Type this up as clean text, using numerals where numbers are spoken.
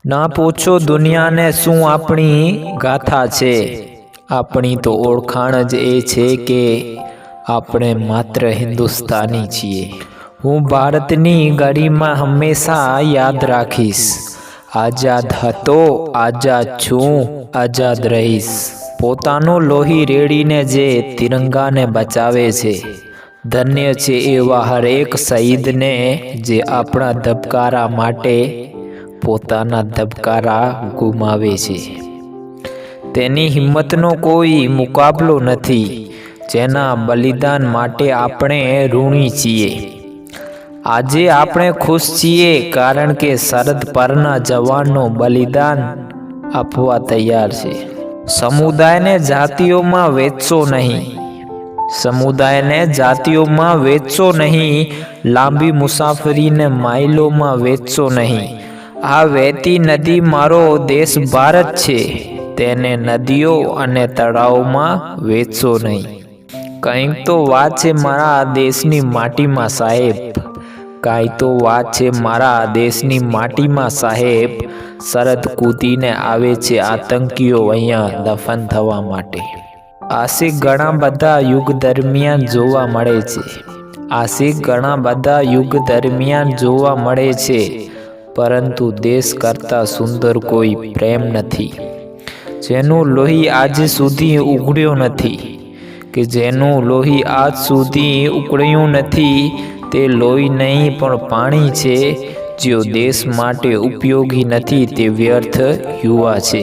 ના પૂછો દુનિયાને શું આપણી ગાથા છે। આપણી તો ઓળખાણ જ એ છે કે આપણે માત્ર હિન્દુસ્તાની છીએ। હું ભારતની ગરિમા હંમેશા યાદ રાખીશ। આઝાદ હતો, આઝાદ છું, આઝાદ રહીશ। પોતાનું લોહી રેડીને જે તિરંગાને બચાવે છે, ધન્ય છે એવા હરેક શહીદને જે આપણા ધબકારા માટે પોતાના ધબકારા ગુમાવે છે। તેની હિંમતનો કોઈ મુકાબલો નથી, જેના બલિદાન માટે આપણે ઋણી છીએ। આજે આપણે ખુશ છીએ કારણ કે સરહદ પરના જવાનો બલિદાન આપવા તૈયાર છે। સમુદાયને જાતિઓમાં વહેંચશો નહીં, સમુદાયને જાતિઓમાં વહેંચશો નહીં, લાંબી મુસાફરીને માઇલોમાં વહેંચશો નહીં। આ વહેતી નદી મારો દેશ ભારત છે, તેને નદીઓ અને તળાવોમાં વહેંચશો નહીં। કંઈક તો વાત છે મારા દેશની માટીમાં સાહેબ, કાંઈ તો વાત છે મારા દેશની માટીમાં સાહેબ। સરહદ કૂદીને આવે છે આતંકીઓ અહીંયા દફન થવા માટે। આશિક ઘણા બધા યુગ દરમિયાન જોવા મળે છે, આશિક ઘણા બધા યુગ દરમિયાન જોવા મળે છે, પરંતુ દેશ કરતાં સુંદર કોઈ પ્રેમ નથી। જેનું લોહી આજ સુધી ઉકળ્યો નથી, કે જેનું લોહી આજ સુધી ઉકળ્યું નથી, તે લોહી નહીં પણ પાણી છે। જો દેશ માટે ઉપયોગી નથી તે વ્યર્થ યુવા છે।